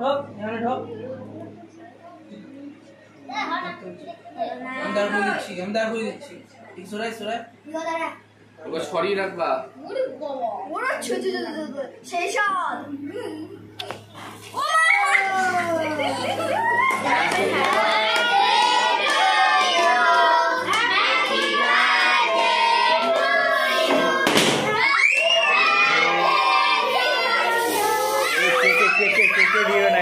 ঢোক এখানে ঢোক আমি দাঁড় করে দিচ্ছি ঠিক সরাই ওকে সরিয়ে রাখবা ওরা ছোট সেই সব দিও না